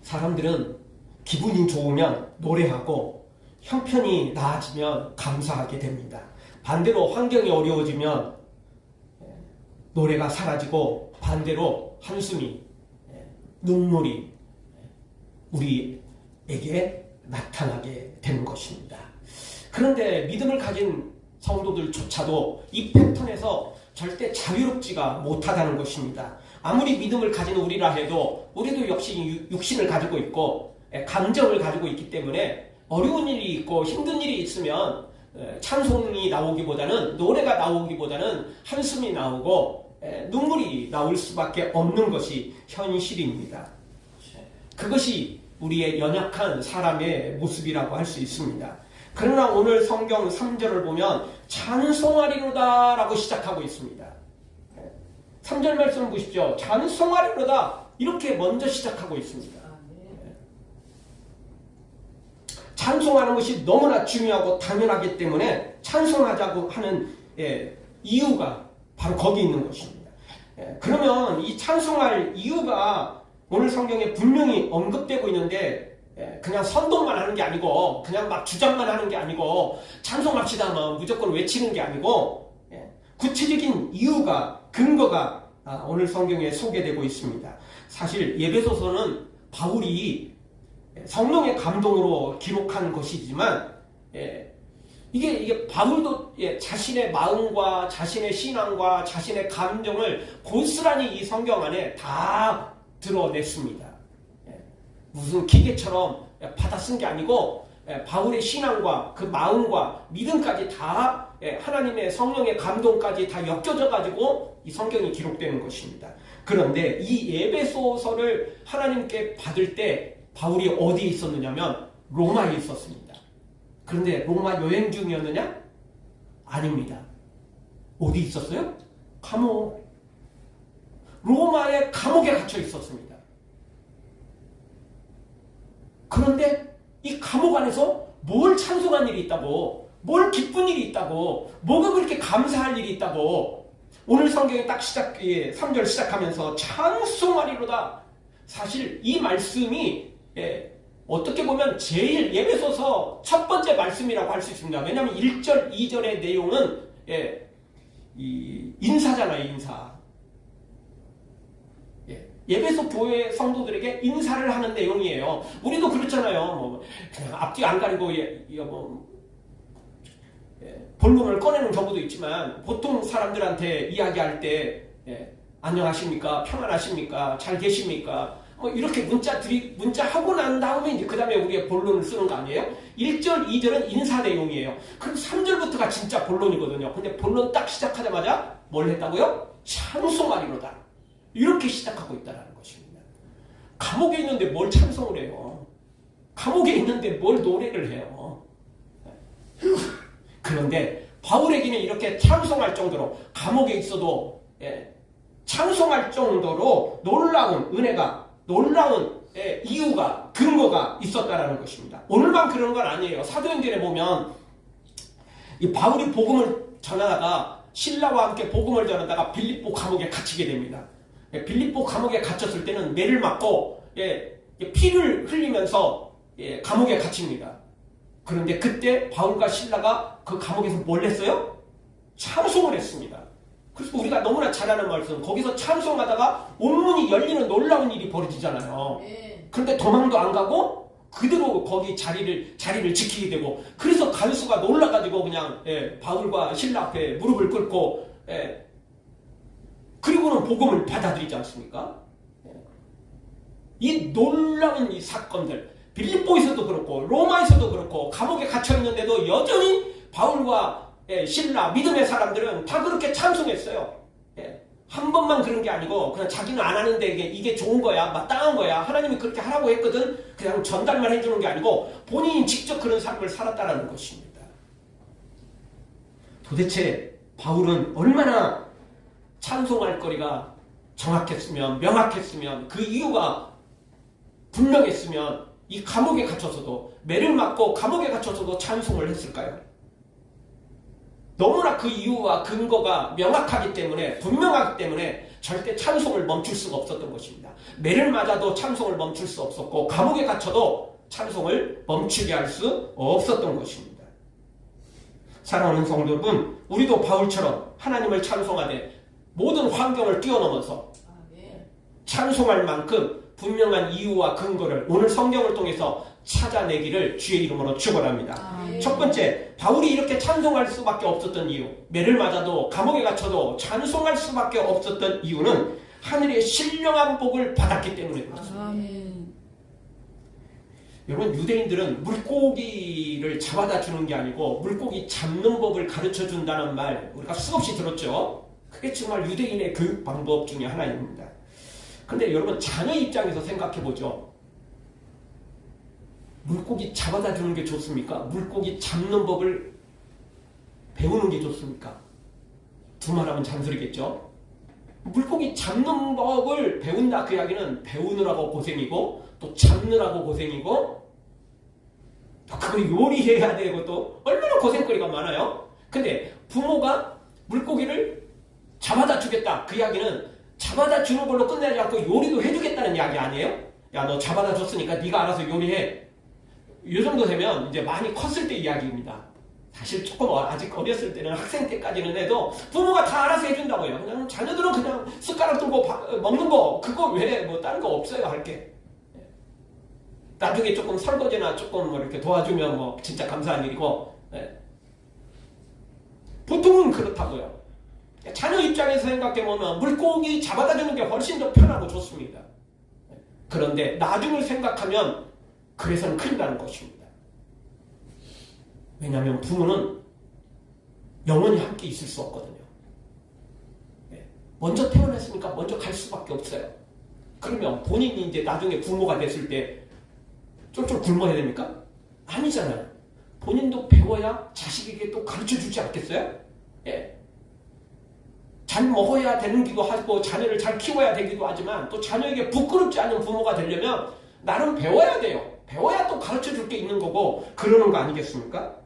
사람들은 기분이 좋으면 노래하고 형편이 나아지면 감사하게 됩니다. 반대로 환경이 어려워지면 노래가 사라지고 반대로 한숨이, 눈물이 우리에게 나타나게 되는 것입니다. 그런데 믿음을 가진 성도들조차도 이 패턴에서 절대 자유롭지가 못하다는 것입니다. 아무리 믿음을 가진 우리라 해도 우리도 역시 육신을 가지고 있고 감정을 가지고 있기 때문에 어려운 일이 있고 힘든 일이 있으면 찬송이 나오기보다는, 노래가 나오기보다는 한숨이 나오고 눈물이 나올 수밖에 없는 것이 현실입니다. 그것이 우리의 연약한 사람의 모습이라고 할 수 있습니다. 그러나 오늘 성경 3절을 보면 찬송하리로다 라고 시작하고 있습니다. 3절 말씀을 보십시오. 찬송하리로다 이렇게 먼저 시작하고 있습니다. 찬송하는 것이 너무나 중요하고 당연하기 때문에 찬송하자고 하는 이유가 바로 거기 있는 것입니다. 그러면 이 찬송할 이유가 오늘 성경에 분명히 언급되고 있는데 그냥 선동만 하는 게 아니고 그냥 막 주장만 하는 게 아니고 찬송합시다 하면 무조건 외치는 게 아니고 구체적인 이유가, 근거가 오늘 성경에 소개되고 있습니다. 사실 에베소서는 바울이 성령의 감동으로 기록한 것이지만 이게 바울도 자신의 마음과 자신의 신앙과 자신의 감정을 고스란히 이 성경 안에 다 드러냈습니다. 무슨 기계처럼 받아 쓴 게 아니고 바울의 신앙과 그 마음과 믿음까지 다 하나님의 성령의 감동까지 다 엮여져 가지고 이 성경이 기록되는 것입니다. 그런데 이 에베소서를 하나님께 받을 때 바울이 어디에 있었느냐면 로마에 있었습니다. 그런데 로마 여행 중이었느냐? 아닙니다. 어디 있었어요? 감옥. 로마의 감옥에 갇혀 있었습니다. 그런데 이 감옥 안에서 뭘 찬송한 일이 있다고, 뭘 기쁜 일이 있다고, 뭐가 그렇게 감사할 일이 있다고, 오늘 성경에 딱 3절 시작하면서 찬송하리로다. 사실 이 말씀이 어떻게 보면 제일 에베소서 첫 번째 말씀이라고 할 수 있습니다. 왜냐하면 1절, 2절의 내용은 이 인사잖아요, 인사. 에베소 교회 성도들에게 인사를 하는 내용이에요. 우리도 그렇잖아요. 그냥 앞뒤 안 가리고 본론을 꺼내는 경우도 있지만 보통 사람들한테 이야기할 때 안녕하십니까? 평안하십니까? 잘 계십니까? 이렇게 문자 하고 난 다음에 이제 그 다음에 우리의 본론을 쓰는 거 아니에요? 1절, 2절은 인사 내용이에요. 그럼 3절부터가 진짜 본론이거든요. 근데 본론 딱 시작하자마자 뭘 했다고요? 찬송하리로다. 이렇게 시작하고 있다는 것입니다. 감옥에 있는데 뭘 찬송을 해요? 감옥에 있는데 뭘 노래를 해요? 그런데 바울에게는 이렇게 찬송할 정도로, 감옥에 있어도 찬송할 정도로 놀라운 은혜가, 놀라운 이유가, 근거가 있었다는 것입니다. 오늘만 그런 건 아니에요. 사도행전에 보면 이 바울이 복음을 전하다가 신라와 함께 복음을 전하다가 빌립보 감옥에 갇히게 됩니다. 빌립보 감옥에 갇혔을 때는 매를 맞고 피를 흘리면서 감옥에 갇힙니다. 그런데 그때 바울과 신라가 그 감옥에서 뭘 했어요? 찬송을 했습니다. 그래서 우리가 너무나 잘 아는 말씀, 거기서 찬송하다가 온문이 열리는 놀라운 일이 벌어지잖아요. 그런데 도망도 안 가고 그대로 거기 자리를 지키게 되고, 그래서 간수가 놀라가지고 그냥 바울과 신라 앞에 무릎을 꿇고 그리고는 복음을 받아들이지 않습니까? 이 놀라운 이 사건들, 빌립보에서도 그렇고 로마에서도 그렇고 감옥에 갇혀있는데도 여전히 바울과 신라, 믿음의 사람들은 다 그렇게 찬송했어요. 한 번만 그런 게 아니고 그냥 자기는 안 하는데 이게 좋은 거야, 마땅한 거야, 하나님이 그렇게 하라고 했거든, 그냥 전달만 해주는 게 아니고 본인이 직접 그런 삶을 살았다는 것입니다. 도대체 바울은 얼마나 찬송할 거리가 정확했으면, 명확했으면, 그 이유가 분명했으면 이 감옥에 갇혀서도, 매를 맞고 감옥에 갇혀서도 찬송을 했을까요? 너무나 그 이유와 근거가 명확하기 때문에, 분명하기 때문에 절대 찬송을 멈출 수가 없었던 것입니다. 매를 맞아도 찬송을 멈출 수 없었고 감옥에 갇혀도 찬송을 멈추게 할 수 없었던 것입니다. 사랑하는 성도 여러분, 우리도 바울처럼 하나님을 찬송하되 모든 환경을 뛰어넘어서 찬송할 만큼 분명한 이유와 근거를 오늘 성경을 통해서 찾아내기를 주의 이름으로 축원합니다. 첫 번째, 바울이 이렇게 찬송할 수밖에 없었던 이유, 매를 맞아도 감옥에 갇혀도 찬송할 수밖에 없었던 이유는 하늘의 신령한 복을 받았기 때문에 그렇습니다. 여러분, 유대인들은 물고기를 잡아다 주는 게 아니고 물고기 잡는 법을 가르쳐 준다는 말 우리가 수없이 들었죠. 그게 정말 유대인의 교육 방법 중에 하나입니다. 그런데 여러분, 자녀 입장에서 생각해 보죠. 물고기 잡아다 주는 게 좋습니까? 물고기 잡는 법을 배우는 게 좋습니까? 두말하면 잔소리겠죠. 물고기 잡는 법을 배운다, 그 이야기는 배우느라고 고생이고 또 잡느라고 고생이고 또 그걸 요리해야 되고 또 얼마나 고생거리가 많아요. 근데 부모가 물고기를 잡아다 주겠다, 그 이야기는 잡아다 주는 걸로 끝내지 않고 요리도 해주겠다는 이야기 아니에요? 야, 너 잡아다 줬으니까 네가 알아서 요리해. 이 정도 되면 이제 많이 컸을 때 이야기입니다. 사실 조금 아직 어렸을 때는, 학생 때까지는 해도 부모가 다 알아서 해준다고요. 그냥 자녀들은 그냥 숟가락 들고 먹는 거, 그거 외에 뭐 다른 거 없어요, 할 게. 나중에 조금 설거지나 조금 뭐 이렇게 도와주면 뭐 진짜 감사한 일이고, 보통은 그렇다고요. 자녀 입장에서 생각해보면 물고기 잡아다 주는 게 훨씬 더 편하고 좋습니다. 그런데 나중을 생각하면 그래서는 큰일 나는 것입니다. 왜냐하면 부모는 영원히 함께 있을 수 없거든요. 먼저 태어났으니까 먼저 갈 수밖에 없어요. 그러면 본인이 이제 나중에 부모가 됐을 때 쫄쫄 굶어야 됩니까? 아니잖아요. 본인도 배워야 자식에게 또 가르쳐 주지 않겠어요? 잘 먹어야 되기도 하고 자녀를 잘 키워야 되기도 하지만 또 자녀에게 부끄럽지 않은 부모가 되려면 나름 배워야 돼요. 배워야 또 가르쳐 줄 게 있는 거고 그러는 거 아니겠습니까?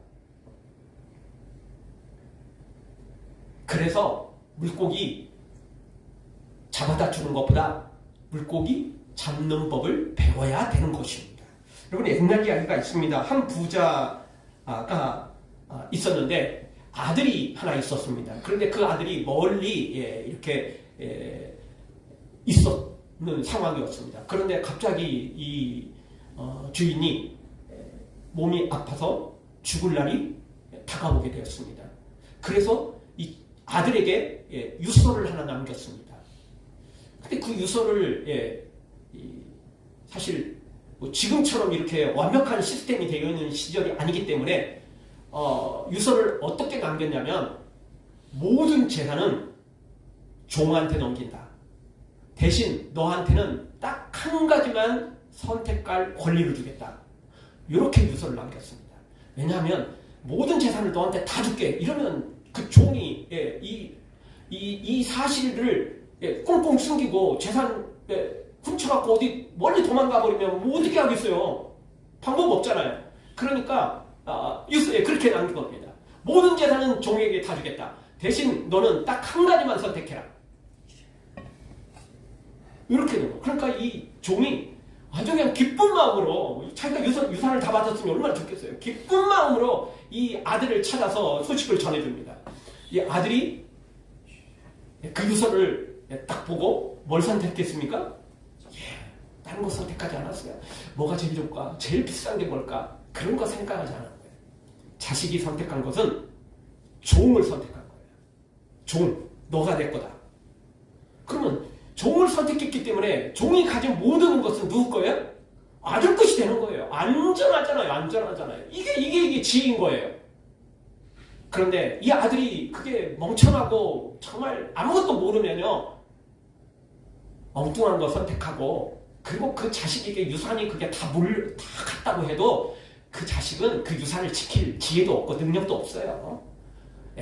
그래서 물고기 잡아다 주는 것보다 물고기 잡는 법을 배워야 되는 것입니다. 여러분, 옛날 이야기가 있습니다. 한 부자가 있었는데 아들이 하나 있었습니다. 그런데 그 아들이 멀리 이렇게 있었는 상황이었습니다. 그런데 갑자기 이 주인이 몸이 아파서 죽을 날이 다가오게 되었습니다. 그래서 이 아들에게 유서를 하나 남겼습니다. 근데 그 유서를 사실 뭐 지금처럼 이렇게 완벽한 시스템이 되어 있는 시절이 아니기 때문에 유서를 어떻게 남겼냐면 모든 재산은 종한테 넘긴다. 대신 너한테는 딱 한 가지만 선택할 권리를 주겠다. 이렇게 유서를 남겼습니다. 왜냐하면 모든 재산을 너한테 다 줄게. 이러면 그 종이 이 사실을 꽁꽁 숨기고 재산 훔쳐갖고 어디 멀리 도망가 버리면 뭐 어떻게 하겠어요? 방법 없잖아요. 그러니까 유서에 그렇게 남긴 겁니다. 모든 재산은 종에게 다 주겠다. 대신 너는 딱 한 가지만 선택해라. 이렇게 되고, 그러니까 이 종이 아주 그냥 기쁜 마음으로, 자기가 유산을 다 받았으면 얼마나 좋겠어요. 기쁜 마음으로 이 아들을 찾아서 소식을 전해줍니다. 이 아들이 그 유서를 딱 보고 뭘 선택했습니까? 다른 거 선택하지 않았어요. 뭐가 제일 좋을까? 제일 비싼 게 뭘까? 그런 거 생각하지 않은 거예요. 자식이 선택한 것은 종을 선택한 거예요. 종, 너가 내 거다. 그러면 종을 선택했기 때문에 종이 가진 모든 것은 누구 거예요? 아들 것이 되는 거예요. 안전하잖아요. 안전하잖아요. 이게 지혜인 거예요. 그런데 이 아들이 그게 멍청하고 정말 아무것도 모르면요, 엉뚱한 거 선택하고, 그리고 그 자식에게 유산이 그게 다 갔다고 해도 그 자식은 그 유산을 지킬 지혜도 없고 능력도 없어요.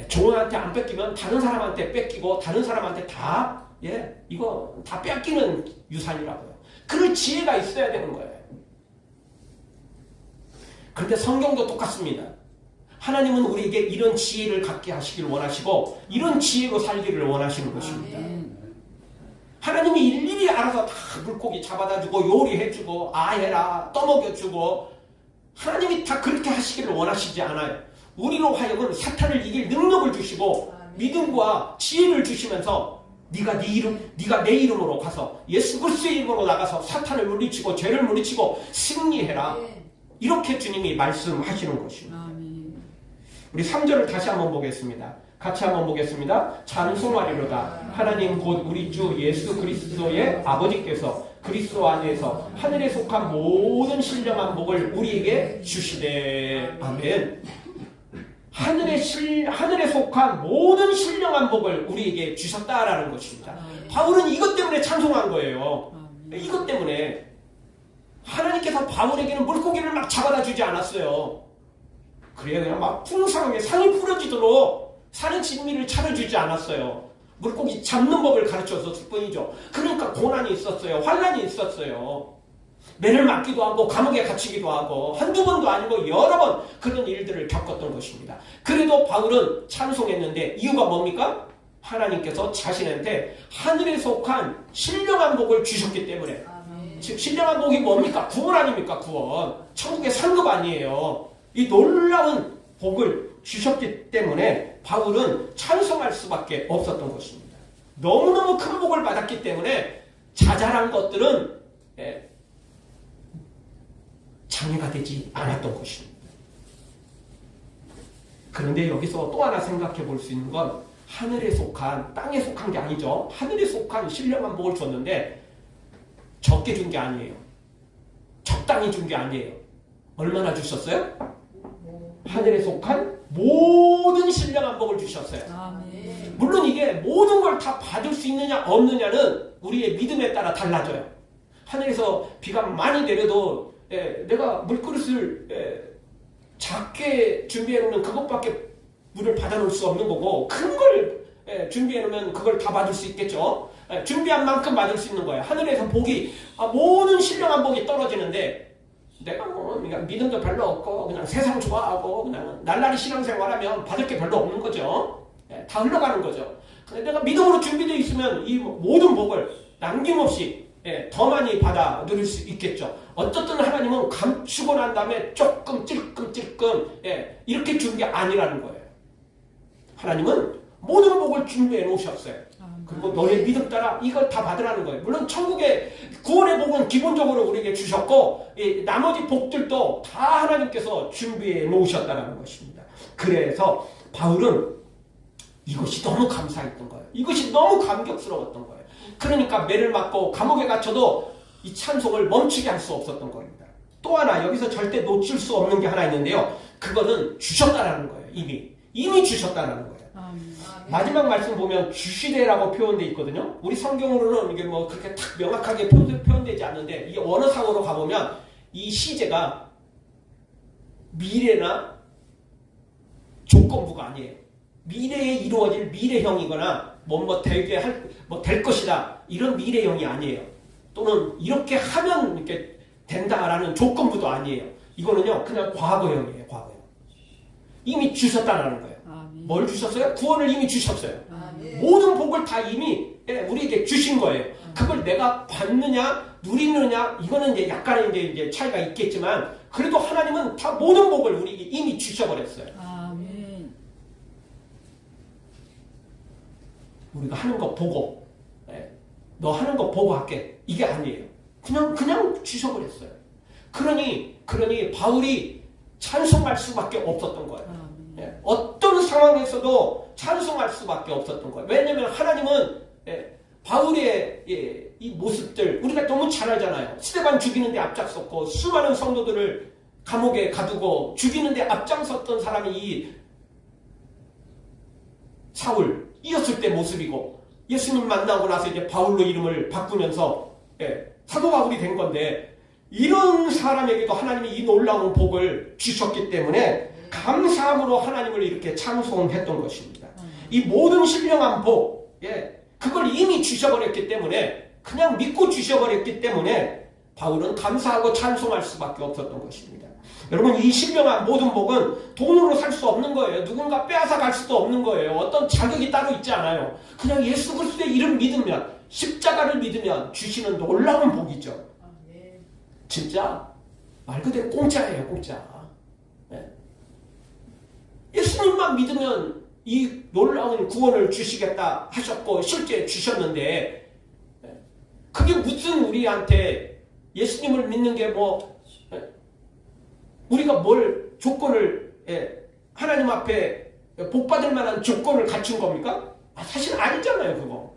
종한테 안 뺏기면 다른 사람한테 뺏기고 다른 사람한테 다 이거 다 뺏기는 유산이라고요. 그럴 지혜가 있어야 되는 거예요. 그런데 성경도 똑같습니다. 하나님은 우리에게 이런 지혜를 갖게 하시길 원하시고 이런 지혜로 살기를 원하시는 것입니다. 하나님이 일일이 알아서 다 물고기 잡아다 주고 요리해주고 아해라 떠먹여주고 하나님이 다 그렇게 하시기를 원하시지 않아요. 우리로 하여금 사탄을 이길 능력을 주시고 믿음과 지혜를 주시면서 네가 내 이름으로 가서 예수 그리스도의 이름으로 나가서 사탄을 물리치고 죄를 물리치고 승리해라. 이렇게 주님이 말씀하시는 것입니다. 우리 3절을 다시 한번 보겠습니다. 같이 한번 보겠습니다. 찬송하리로다. 하나님 곧 우리 주 예수 그리스도의 아버지께서 그리스도 안에서 하늘에 속한 모든 신령한 복을 우리에게 주시되. 아멘. 하늘에 속한 모든 신령한 복을 우리에게 주셨다라는 것입니다. 바울은 이것 때문에 찬송한 거예요. 이것 때문에 하나님께서 바울에게는 물고기를 막 잡아다 주지 않았어요. 그래요. 그냥 막 풍성하게 상이 부러지도록 사는 진미를 차려주지 않았어요. 물고기 잡는 법을 가르쳐줬을 뿐이죠. 그러니까 고난이 있었어요. 환난이 있었어요. 매를 맞기도 하고 감옥에 갇히기도 하고 한두 번도 아니고 여러 번 그런 일들을 겪었던 것입니다. 그래도 바울은 찬송했는데 이유가 뭡니까? 하나님께서 자신한테 하늘에 속한 신령한 복을 주셨기 때문에. 즉 신령한 복이 뭡니까? 구원 아닙니까? 구원. 천국의 상급 아니에요. 이 놀라운 복을 주셨기 때문에 바울은 찬송할 수밖에 없었던 것입니다. 너무너무 큰 복을 받았기 때문에 자잘한 것들은 장애가 되지 않았던 것입니다. 그런데 여기서 또 하나 생각해 볼 수 있는 건 하늘에 속한, 땅에 속한 게 아니죠. 하늘에 속한 신령한 복을 줬는데 적게 준 게 아니에요. 적당히 준 게 아니에요. 얼마나 주셨어요? 하늘에 속한 모든 신령한 복을 주셨어요. 물론 이게 모든 걸 다 받을 수 있느냐 없느냐는 우리의 믿음에 따라 달라져요. 하늘에서 비가 많이 내려도 내가 물그릇을 작게 준비해 놓으면 그것밖에 물을 받아 놓을 수 없는 거고, 큰 걸 준비해 놓으면 그걸 다 받을 수 있겠죠. 준비한 만큼 받을 수 있는 거예요. 하늘에서 복이 모든 신령한 복이 떨어지는데 내가 그냥 믿음도 별로 없고 그냥 세상 좋아하고 그냥 날라리 신앙생활하면 받을 게 별로 없는 거죠. 다 흘러가는 거죠. 근데 내가 믿음으로 준비되어 있으면 이 모든 복을 남김없이 더 많이 받아 누릴 수 있겠죠. 어쨌든 하나님은 감추고 난 다음에 조금 찔끔찔끔 이렇게 준 게 아니라는 거예요. 하나님은 모든 복을 준비해 놓으셨어요. 그리고 너의 믿음 따라 이걸 다 받으라는 거예요. 물론 천국의 구원의 복은 기본적으로 우리에게 주셨고 나머지 복들도 다 하나님께서 준비해 놓으셨다는 것입니다. 그래서 바울은 이것이 너무 감사했던 거예요. 이것이 너무 감격스러웠던 거예요. 그러니까 매를 맞고 감옥에 갇혀도 이 찬송을 멈추게 할 수 없었던 겁니다. 또 하나 여기서 절대 놓칠 수 없는 게 하나 있는데요. 그거는 주셨다라는 거예요. 이미 주셨다라는 거예요. 마지막 말씀 보면 주시되라고 표현되어 있거든요. 우리 성경으로는 이게 뭐 그렇게 딱 명확하게 표현되지 않는데 이 언어상으로 가보면 이 시제가 미래나 조건부가 아니에요. 미래에 이루어질 미래형이거나 될 것이다 이런 미래형이 아니에요. 또는 이렇게 하면 이렇게 된다라는 조건부도 아니에요. 이거는요 그냥 과거형이에요. 과거형. 이미 주셨다라는 거예요. 뭘 주셨어요? 구원을 이미 주셨어요. 모든 복을 다 이미 우리에게 주신 거예요. 그걸 내가 받느냐 누리느냐 이거는 이제 약간의 이제 차이가 있겠지만 그래도 하나님은 다 모든 복을 우리에게 이미 주셔버렸어요. 우리가 하는 거 보고 너 하는 거 보고 할게 이게 아니에요. 그냥 주셔버렸어요. 그러니 바울이 찬송할 수밖에 없었던 거예요. 어떤 상황에서도 찬송할 수밖에 없었던 거예요. 왜냐하면 하나님은 바울의 이 모습들 우리가 너무 잘 알잖아요. 스데반 죽이는데 앞장섰고 수많은 성도들을 감옥에 가두고 죽이는데 앞장섰던 사람이 이 사울이었을 때 모습이고 예수님 만나고 나서 이제 바울로 이름을 바꾸면서 사도 바울이 된 건데 이런 사람에게도 하나님이 이 놀라운 복을 주셨기 때문에 감사함으로 하나님을 이렇게 찬송했던 것입니다. 이 모든 신령한 복, 그걸 이미 주셔버렸기 때문에 그냥 믿고 주셔버렸기 때문에 바울은 감사하고 찬송할 수밖에 없었던 것입니다. 여러분 이 신령한 모든 복은 돈으로 살 수 없는 거예요. 누군가 빼앗아 갈 수도 없는 거예요. 어떤 자격이 따로 있지 않아요. 그냥 예수 그리스도의 이름 믿으면 십자가를 믿으면 주시는 놀라운 복이죠. 진짜 말 그대로 공짜예요, 공짜. 예수님만 믿으면 이 놀라운 구원을 주시겠다 하셨고 실제 주셨는데, 그게 무슨 우리한테 예수님을 믿는 게 뭐 우리가 뭘 조건을 하나님 앞에 복 받을 만한 조건을 갖춘 겁니까? 사실 아니잖아요, 그거.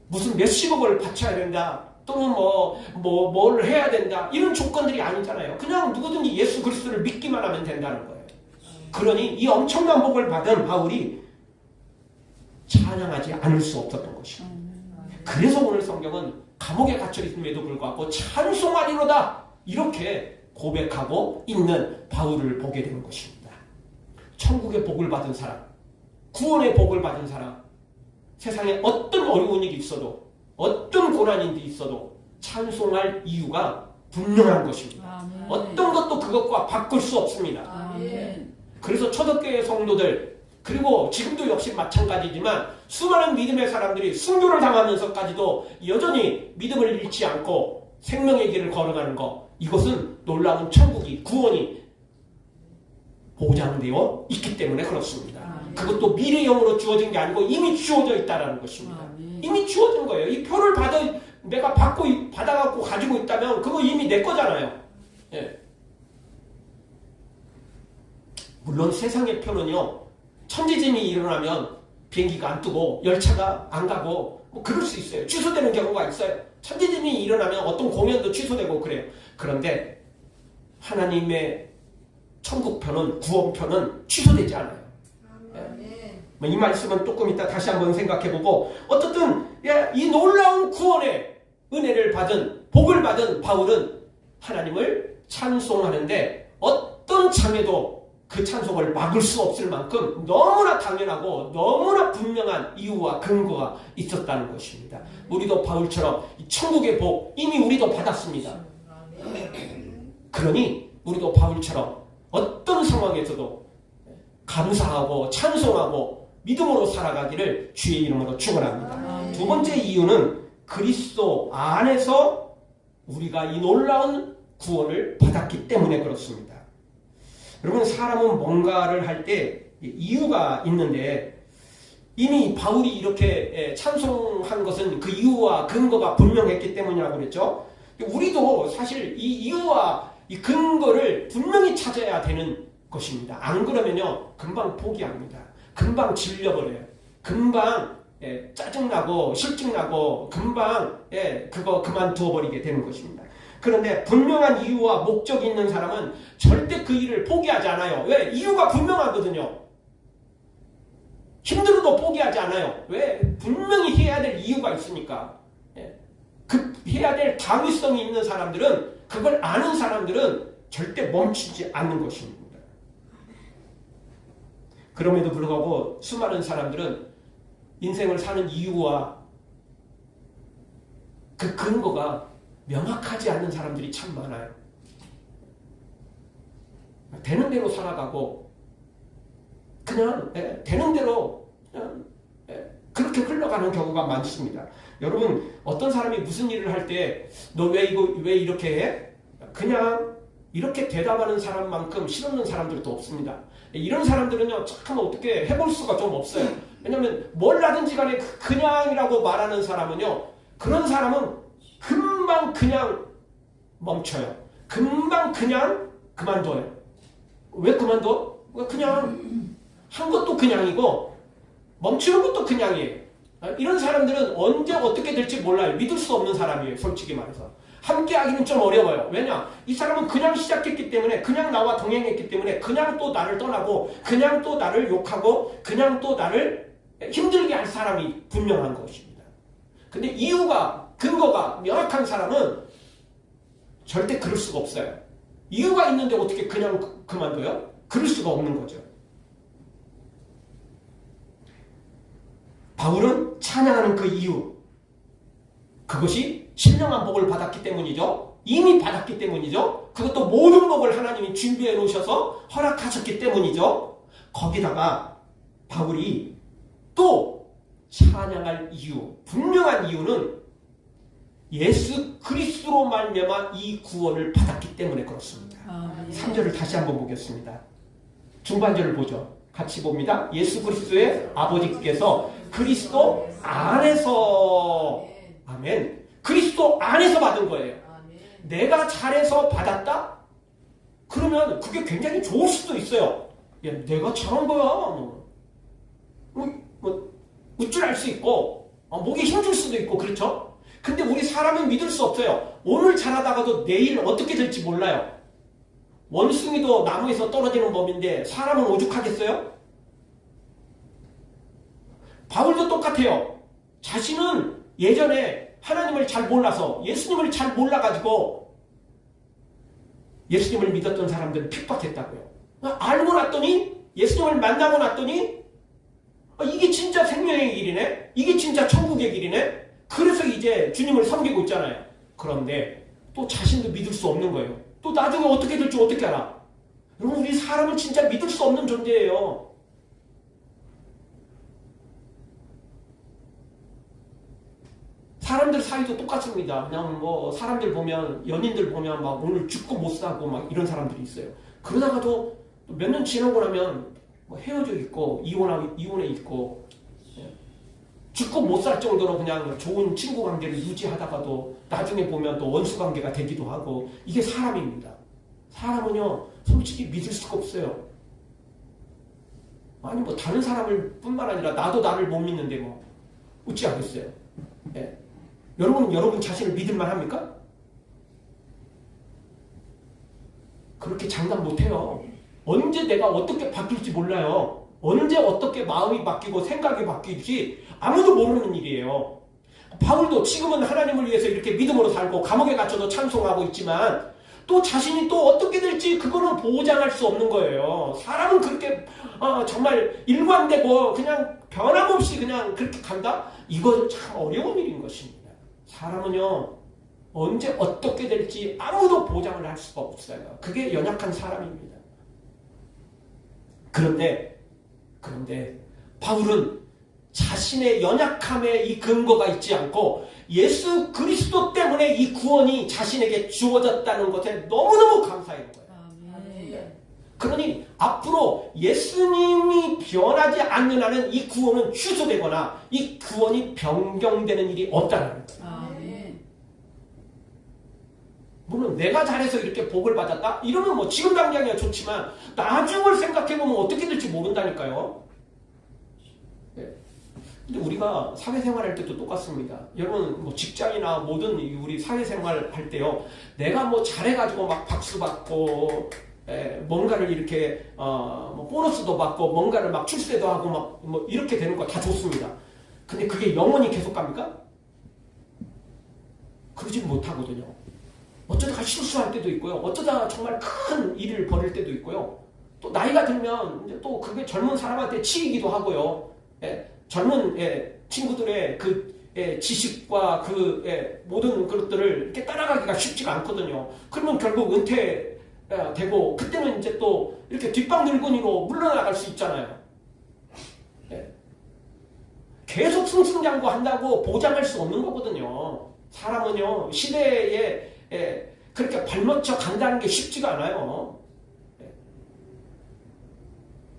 무슨 몇십억을 바쳐야 된다, 또는 뭘 해야 된다, 이런 조건들이 아니잖아요. 그냥 누구든지 예수 그리스도를 믿기만 하면 된다는 거예요. 그러니 이 엄청난 복을 받은 바울이 찬양하지 않을 수 없었던 것이에요. 그래서 오늘 성경은 감옥에 갇혀 있음에도 불구하고 찬송하리로다 이렇게 고백하고 있는 바울을 보게 되는 것입니다. 천국의 복을 받은 사람, 구원의 복을 받은 사람, 세상에 어떤 어려운 일이 있어도, 어떤 고난이 있어도 찬송할 이유가 분명한 것입니다. 아멘. 어떤 것도 그것과 바꿀 수 없습니다. 아멘. 그래서 초대교회 성도들, 그리고 지금도 역시 마찬가지지만 수많은 믿음의 사람들이 순교를 당하면서까지도 여전히 믿음을 잃지 않고 생명의 길을 걸어가는 것, 이것은 놀라운 천국이, 구원이 보장되어 있기 때문에 그렇습니다. 그것도 미래형으로 주어진 게 아니고 이미 주어져 있다는 것입니다. 이미 주어진 거예요. 이 표를 내가 받아갖고 가지고 있다면 그거 이미 내 거잖아요. 예. 물론 세상의 표는요, 천지짐이 일어나면 비행기가 안 뜨고 열차가 안 가고 뭐 그럴 수 있어요. 취소되는 경우가 있어요. 천지짐이 일어나면 어떤 공연도 취소되고 그래요. 그런데 하나님의 천국표는, 구원표는 취소되지 않아요. 예. 이 말씀은 조금 이따 다시 한번 생각해보고, 어쨌든 이 놀라운 구원의 은혜를 받은, 복을 받은 바울은 하나님을 찬송하는데 어떤 장애도 그 찬송을 막을 수 없을 만큼 너무나 당연하고 너무나 분명한 이유와 근거가 있었다는 것입니다. 우리도 바울처럼 이 천국의 복 이미 우리도 받았습니다. 그러니 우리도 바울처럼 어떤 상황에서도 감사하고 찬송하고 믿음으로 살아가기를 주의 이름으로 축원합니다. 두 번째 이유는 그리스도 안에서 우리가 이 놀라운 구원을 받았기 때문에 그렇습니다. 여러분, 사람은 뭔가를 할 때 이유가 있는데, 이미 바울이 이렇게 찬송한 것은 그 이유와 근거가 분명했기 때문이라고 그랬죠. 우리도 사실 이 이유와 이 근거를 분명히 찾아야 되는 것입니다. 안 그러면요, 금방 포기합니다. 금방 질려버려요. 금방 짜증나고 실증나고 금방 그거 그만두어버리게 되는 것입니다. 그런데 분명한 이유와 목적이 있는 사람은 절대 그 일을 포기하지 않아요. 왜? 이유가 분명하거든요. 힘들어도 포기하지 않아요. 왜? 분명히 해야 될 이유가 있으니까. 그 해야 될 당위성이 있는 사람들은, 그걸 아는 사람들은 절대 멈추지 않는 것입니다. 그럼에도 불구하고 수많은 사람들은 인생을 사는 이유와 그 근거가 명확하지 않는 사람들이 참 많아요. 되는 대로 살아가고 그냥 되는 대로 그렇게 흘러가는 경우가 많습니다. 여러분, 어떤 사람이 무슨 일을 할 때 너 왜 이렇게 해? 그냥 이렇게 대답하는 사람만큼 실없는 사람들도 없습니다. 이런 사람들은요, 참 어떻게 해볼 수가 좀 없어요. 왜냐하면 뭘 하든지 간에 그냥이라고 말하는 사람은요, 그런 사람은 금방 그냥 멈춰요. 금방 그냥 그만둬요. 왜 그만둬? 그냥 한 것도 그냥이고 멈추는 것도 그냥이에요. 이런 사람들은 언제 어떻게 될지 몰라요. 믿을 수 없는 사람이에요. 솔직히 말해서. 함께 하기는 좀 어려워요. 왜냐? 이 사람은 그냥 시작했기 때문에, 그냥 나와 동행했기 때문에 그냥 또 나를 떠나고 그냥 또 나를 욕하고 그냥 또 나를 힘들게 할 사람이 분명한 것입니다. 근데 이유가, 근거가 명확한 사람은 절대 그럴 수가 없어요. 이유가 있는데 어떻게 그냥 그만둬요? 그럴 수가 없는 거죠. 바울은 찬양하는 그 이유, 그것이 신령한 복을 받았기 때문이죠. 이미 받았기 때문이죠. 그것도 모든 복을 하나님이 준비해 놓으셔서 허락하셨기 때문이죠. 거기다가 바울이 또 찬양할 이유, 분명한 이유는 예수 그리스도로 말미암아 이 구원을 받았기 때문에 그렇습니다. 3절을 다시 한번 보겠습니다. 중반절을 보죠. 같이 봅니다. 예수 그리스도의 아버지께서 그리스도 안에서, 아멘, 그리스도 안에서 받은 거예요. 내가 잘해서 받았다? 그러면 그게 굉장히 좋을 수도 있어요. 야, 내가 잘한 거야. 우쭐할 수 있고, 목에 힘줄 수도 있고, 그렇죠? 근데 우리 사람은 믿을 수 없어요. 오늘 잘하다가도 내일 어떻게 될지 몰라요. 원숭이도 나무에서 떨어지는 법인데 사람은 오죽하겠어요? 바울도 똑같아요. 자신은 예전에 하나님을 잘 몰라서, 예수님을 잘 몰라가지고 예수님을 믿었던 사람들은 핍박했다고요. 알고 났더니, 예수님을 만나고 났더니 이게 진짜 생명의 길이네? 이게 진짜 천국의 길이네? 그래서 이제 주님을 섬기고 있잖아요. 그런데 또 자신도 믿을 수 없는 거예요. 또 나중에 어떻게 될지 어떻게 알아? 여러분, 우리 사람은 진짜 믿을 수 없는 존재예요. 사람들 사이도 똑같습니다. 그냥 뭐 사람들 보면, 연인들 보면 막 오늘 죽고 못 사고 막 이런 사람들이 있어요. 그러다가도 몇 년 지나고 나면 뭐 헤어져 있고 이혼해 있고, 죽고 못 살 정도로 그냥 좋은 친구 관계를 유지하다가도 나중에 보면 또 원수 관계가 되기도 하고, 이게 사람입니다. 사람은요, 솔직히 믿을 수가 없어요. 아니 뭐 다른 사람을 뿐만 아니라 나도 나를 못 믿는데 뭐 어찌 하겠어요? 예. 여러분 자신을 믿을만 합니까? 그렇게 장담 못해요. 언제 내가 어떻게 바뀔지 몰라요. 언제 어떻게 마음이 바뀌고 생각이 바뀔지 아무도 모르는 일이에요. 바울도 지금은 하나님을 위해서 이렇게 믿음으로 살고 감옥에 갇혀도 찬송하고 있지만, 또 자신이 또 어떻게 될지 그거는 보장할 수 없는 거예요. 사람은 그렇게 정말 일관되고 그냥 변함없이 그냥 그렇게 간다? 이건 참 어려운 일인 것입니다. 사람은요, 언제 어떻게 될지 아무도 보장을 할 수가 없어요. 그게 연약한 사람입니다. 그런데 바울은 자신의 연약함에 이 근거가 있지 않고 예수 그리스도 때문에 이 구원이 자신에게 주어졌다는 것에 너무너무 감사한 거예요. 그러니 앞으로 예수님이 변하지 않는 한은 이 구원은 취소되거나 이 구원이 변경되는 일이 없다는 거예요. 물론 내가 잘해서 이렇게 복을 받았다? 이러면 뭐 지금 당장이야 좋지만 나중을 생각해보면 어떻게 될지 모른다니까요. 네. 근데 우리가 사회생활 할 때도 똑같습니다. 여러분 뭐 직장이나 모든 우리 사회생활 할 때요, 내가 뭐 잘해가지고 막 박수 받고 뭔가를 이렇게 뭐 보너스도 받고 뭔가를 막 출세도 하고 막 뭐 이렇게 되는 거 다 좋습니다. 근데 그게 영원히 계속 갑니까? 그러지는 못하거든요. 어쩌다가 실수할 때도 있고요. 어쩌다 정말 큰 일을 벌일 때도 있고요. 또 나이가 들면 이제 또 그게 젊은 사람한테 치이기도 하고요. 젊은 친구들의 그 지식과 그 모든 것들을 이렇게 따라가기가 쉽지가 않거든요. 그러면 결국 은퇴되고 그때는 이제 또 이렇게 뒷방 늙은이로 물러나갈 수 있잖아요. 계속 승승장구 한다고 보장할 수 없는 거거든요. 사람은요, 시대에 그렇게 발맞춰 간다는 게 쉽지가 않아요.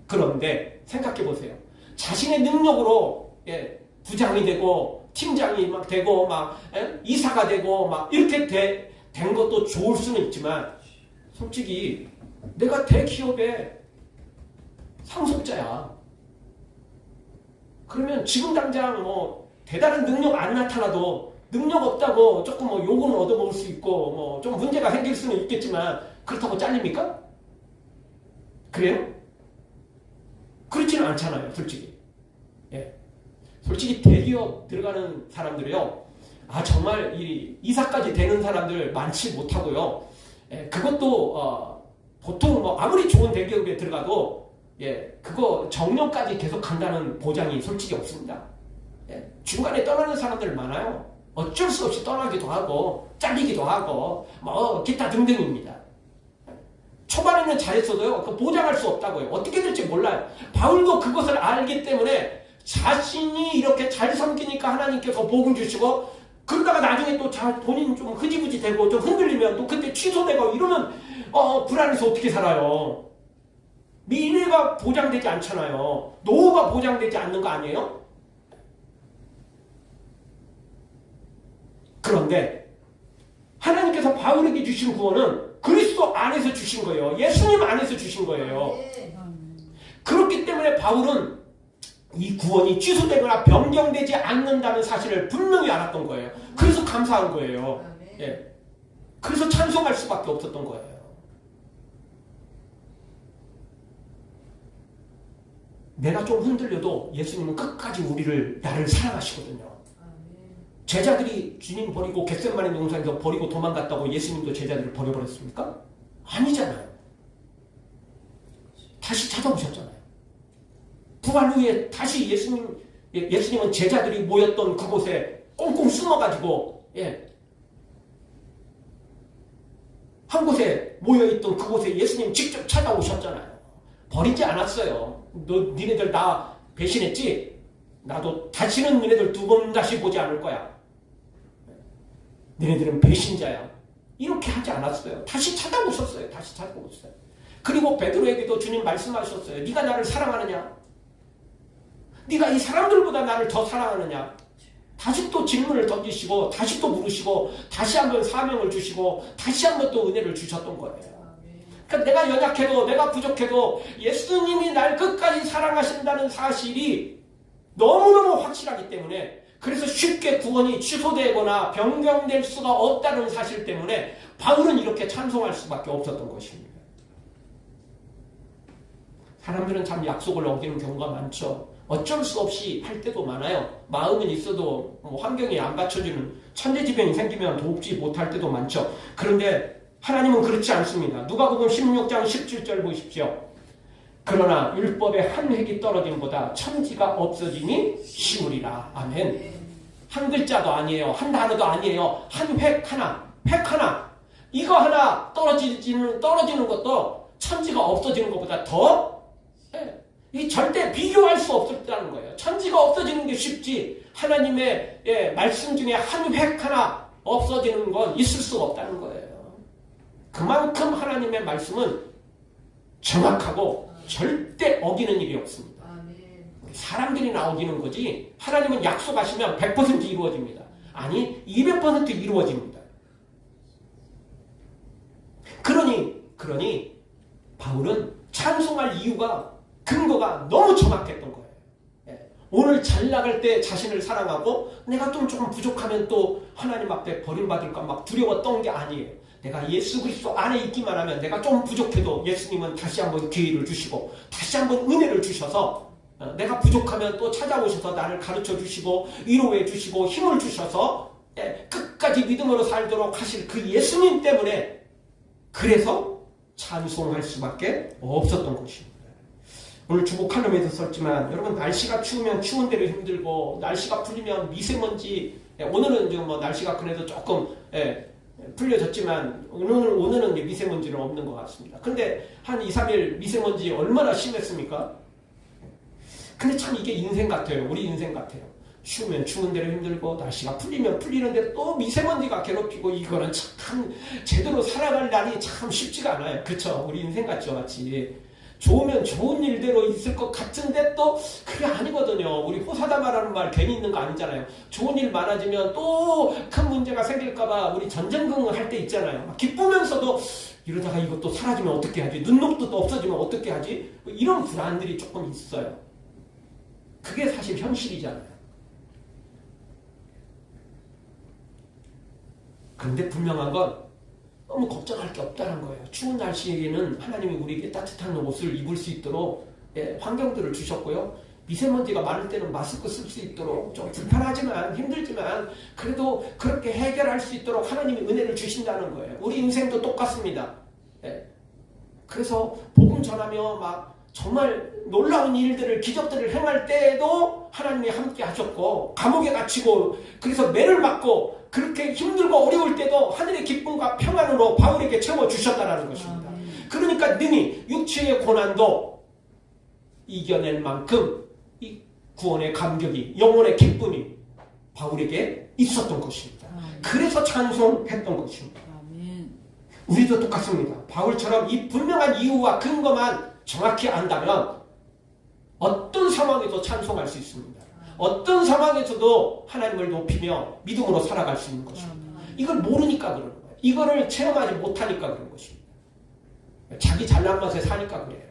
그런데 생각해 보세요. 자신의 능력으로 부장이 되고 팀장이 막 되고 막 이사가 되고 막 이렇게 된 것도 좋을 수는 있지만, 솔직히 내가 대기업의 상속자야. 그러면 지금 당장 뭐 대단한 능력 안 나타나도 능력 없다고 조금 뭐 욕은 얻어먹을 수 있고 뭐 좀 문제가 생길 수는 있겠지만, 그렇다고 잘립니까? 그래요? 그렇지는 않잖아요, 솔직히. 솔직히 대기업 들어가는 사람들이요, 정말 이 이사까지 되는 사람들 많지 못하고요. 그것도 보통 뭐 아무리 좋은 대기업에 들어가도 그거 정년까지 계속 간다는 보장이 솔직히 없습니다. 중간에 떠나는 사람들 많아요. 어쩔 수 없이 떠나기도 하고 잘리기도 하고 뭐 기타 등등입니다. 초반에는 잘했어도요, 그 보장할 수 없다고요. 어떻게 될지 몰라요. 바울도 그것을 알기 때문에 자신이 이렇게 잘 섬기니까 하나님께서 복을 주시고, 그러다가 나중에 또 본인 좀 흐지부지 되고 좀 흔들리면 또 그때 취소되고 이러면 불안해서 어떻게 살아요? 미래가 보장되지 않잖아요. 노후가 보장되지 않는 거 아니에요? 그런데 하나님께서 바울에게 주신 구원은 그리스도 안에서 주신 거예요. 예수님 안에서 주신 거예요. 그렇기 때문에 바울은 이 구원이 취소되거나 변경되지 않는다는 사실을 분명히 알았던 거예요. 그래서 감사한 거예요. 예. 그래서 찬송할 수밖에 없었던 거예요. 내가 좀 흔들려도 예수님은 끝까지 나를 사랑하시거든요. 제자들이 주님 버리고 겟세마네 동산에서 버리고 도망갔다고 예수님도 제자들을 버려버렸습니까? 아니잖아요. 다시 찾아오셨잖아요. 부활 후에 다시 예수님은 제자들이 모였던 그곳에 꽁꽁 숨어가지고, 한 곳에 모여있던 그곳에 예수님 직접 찾아오셨잖아요. 버리지 않았어요. 니네들 나 배신했지? 나도 다시는 니네들 두 번 다시 보지 않을 거야. 니네들은 배신자야. 이렇게 하지 않았어요. 다시 찾아오셨어요. 그리고 베드로에게도 주님 말씀하셨어요. 네가 나를 사랑하느냐? 네가 이 사람들보다 나를 더 사랑하느냐? 다시 또 질문을 던지시고 다시 또 물으시고 다시 한번 사명을 주시고 다시 한번 또 은혜를 주셨던 거예요. 그러니까 내가 연약해도 내가 부족해도 예수님이 날 끝까지 사랑하신다는 사실이 너무너무 확실하기 때문에, 그래서 쉽게 구원이 취소되거나 변경될 수가 없다는 사실 때문에 바울은 이렇게 찬송할 수밖에 없었던 것입니다. 사람들은 참 약속을 어기는 경우가 많죠. 어쩔 수 없이 할 때도 많아요. 마음은 있어도 환경이 안 받쳐주는 천재지변이 생기면 돕지 못할 때도 많죠. 그런데 하나님은 그렇지 않습니다. 누가복음 16장 17절 보십시오. 그러나 율법의 한 획이 떨어짐보다 천지가 없어짐이 쉬우리라. 아멘. 한 글자도 아니에요. 한 단어도 아니에요. 한 획 하나. 이거 하나 떨어지는 것도 천지가 없어지는 것보다 이 절대 비교할 수 없었다는 거예요. 천지가 없어지는 게 쉽지 하나님의 말씀 중에 한 획 하나 없어지는 건 있을 수가 없다는 거예요. 그만큼 하나님의 말씀은 정확하고 절대 어기는 일이 없습니다. 사람들이 나오기는 거지 하나님은 약속하시면 100% 이루어집니다. 아니 200% 이루어집니다. 그러니 바울은 찬송할 이유가 근거가 너무 정확했던 거예요. 오늘 잘 나갈 때 자신을 사랑하고 내가 좀 조금 부족하면 또 하나님 앞에 버림받을까 막 두려웠던 게 아니에요. 내가 예수 그리스도 안에 있기만 하면 내가 좀 부족해도 예수님은 다시 한번 기회를 주시고 다시 한번 은혜를 주셔서 내가 부족하면 또 찾아오셔서 나를 가르쳐 주시고 위로해 주시고 힘을 주셔서 끝까지 믿음으로 살도록 하실 그 예수님 때문에 그래서 찬송할 수밖에 없었던 것입니다. 오늘 주보 칼럼에도 썼지만 여러분 날씨가 추우면 추운 대로 힘들고 날씨가 풀리면 미세먼지, 오늘은 좀 날씨가 그래도 조금 풀려졌지만 오늘은 미세먼지는 없는 것 같습니다. 근데 한 2, 3일 미세먼지 얼마나 심했습니까? 근데 참 이게 인생 같아요. 우리 인생 같아요. 추우면 추운 대로 힘들고 날씨가 풀리면 풀리는데 또 미세먼지가 괴롭히고 이거는 참 제대로 살아갈 날이 참 쉽지가 않아요. 그렇죠? 우리 인생 같죠, 마치. 좋으면 좋은 일대로 있을 것 같은데 또 그게 아니거든요. 우리 호사다마라는 말 괜히 있는 거 아니잖아요. 좋은 일 많아지면 또 큰 문제가 생길까봐 우리 전전긍긍 할 때 있잖아요. 기쁘면서도 이러다가 이것도 사라지면 어떻게 하지? 눈높이도 또 없어지면 어떻게 하지? 이런 불안들이 조금 있어요. 그게 사실 현실이잖아요. 그런데 분명한 건 너무 걱정할 게 없다는 거예요. 추운 날씨에는 하나님이 우리에게 따뜻한 옷을 입을 수 있도록 환경들을 주셨고요. 미세먼지가 많을 때는 마스크 쓸 수 있도록 좀 불편하지만 힘들지만 그래도 그렇게 해결할 수 있도록 하나님이 은혜를 주신다는 거예요. 우리 인생도 똑같습니다. 그래서 복음 전하며 막 정말 놀라운 일들을 기적들을 행할 때에도 하나님이 함께 하셨고 감옥에 갇히고 그래서 매를 맞고 그렇게 힘들고 어려울 때도 하늘의 기쁨과 평안으로 바울에게 채워주셨다는 것입니다. 그러니까 능히 육체의 고난도 이겨낼 만큼 구원의 감격이, 영혼의 기쁨이 바울에게 있었던 것입니다. 그래서 찬송했던 것입니다. 우리도 똑같습니다. 바울처럼 이 분명한 이유와 근거만 정확히 안다면 어떤 상황에도 찬송할 수 있습니다. 어떤 상황에서도 하나님을 높이며 믿음으로 살아갈 수 있는 것입니다. 이걸 모르니까 그러는 거예요. 이거를 체험하지 못하니까 그런 것입니다. 자기 잘난 맛에 사니까 그래요.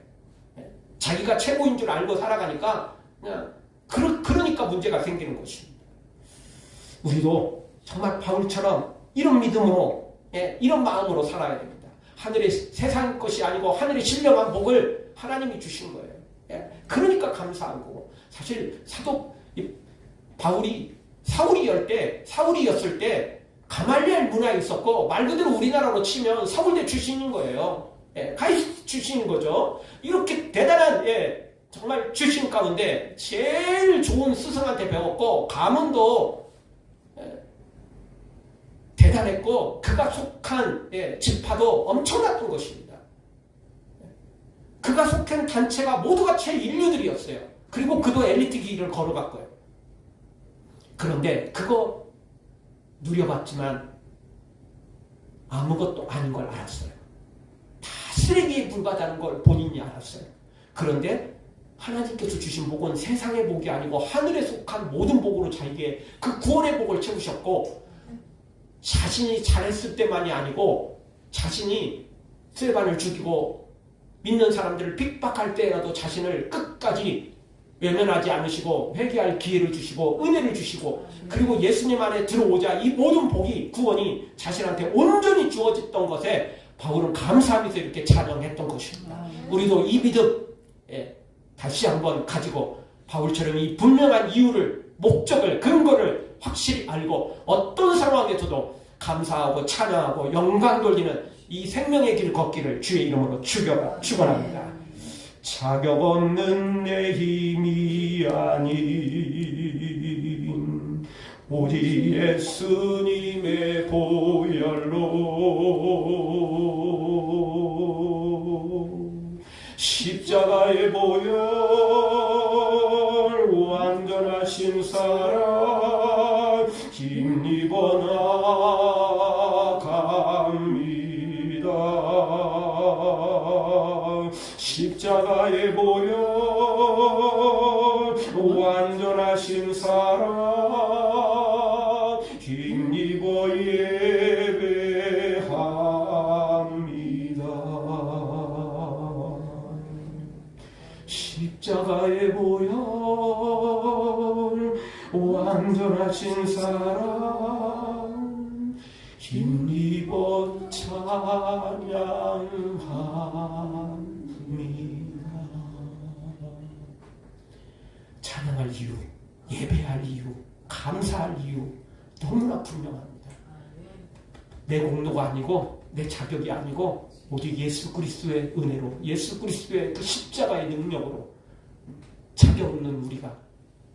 자기가 최고인 줄 알고 살아가니까 그냥 그러니까 문제가 생기는 것입니다. 우리도 정말 바울처럼 이런 믿음으로, 이런 마음으로 살아야 됩니다. 하늘의 세상 것이 아니고 하늘의 신령한 복을 하나님이 주신 거예요. 그러니까 감사한 거고. 사실 사도 바울이 사울이었을 때 가말리엘 문화에 있었고, 말 그대로 우리나라로 치면 서울대 출신인 거예요. 카이스트 출신인 거죠. 이렇게 대단한 정말 출신 가운데 제일 좋은 스승한테 배웠고, 가문도 대단했고, 그가 속한 지파도 엄청났던 것입니다. 그가 속한 단체가 모두가 최인류들이었어요. 그리고 그도 엘리트 길을 걸어갔고요. 그런데 그거 누려봤지만 아무것도 아닌 걸 알았어요. 다 쓰레기에 불과하다는 걸 본인이 알았어요. 그런데 하나님께서 주신 복은 세상의 복이 아니고 하늘에 속한 모든 복으로 자기에게 그 구원의 복을 채우셨고, 자신이 잘했을 때만이 아니고 자신이 스테반을 죽이고 믿는 사람들을 핍박할 때라도 자신을 끝까지 외면하지 않으시고 회개할 기회를 주시고 은혜를 주시고, 그리고 예수님 안에 들어오자 이 모든 복이, 구원이 자신한테 온전히 주어졌던 것에 바울은 감사하면서 이렇게 찬양했던 것입니다. 우리도 이 믿음 다시 한번 가지고 바울처럼 이 분명한 이유를, 목적을, 근거를 확실히 알고 어떤 상황에서도 감사하고 찬양하고 영광 돌리는 이 생명의 길 걷기를 주의 이름으로 축원합니다. 자격 없는 내 힘이 아닌 오직 예수님의 보혈로, 십자가의 보혈 완전하신 사랑 힘입어 나갑니다. 십자가의 보혈 완전하신 사랑 힘입어 예배합니다. 십자가의 보혈 완전하신 사랑 힘입어 찬양합니다. 찬양할 이유, 예배할 이유, 감사할 이유 너무나 분명합니다. 내 공로가 아니고 내 자격이 아니고 오직 예수 그리스도의 은혜로, 예수 그리스도의 그 십자가의 능력으로 자격 없는 우리가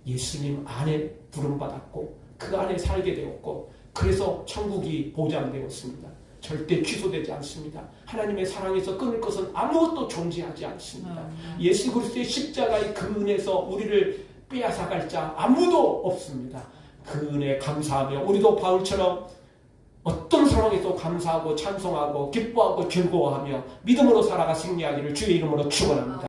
예수님 안에 부름받았고 그 안에 살게 되었고, 그래서 천국이 보장되었습니다. 절대 취소되지 않습니다. 하나님의 사랑에서 끊을 것은 아무것도 존재하지 않습니다. 예수 그리스도의 십자가의 그 은혜에서 우리를 빼앗아갈 자 아무도 없습니다. 그 은혜에 감사하며 우리도 바울처럼 어떤 상황에서 감사하고 찬송하고 기뻐하고 즐거워하며 믿음으로 살아가 승리하기를 주의 이름으로 축원합니다.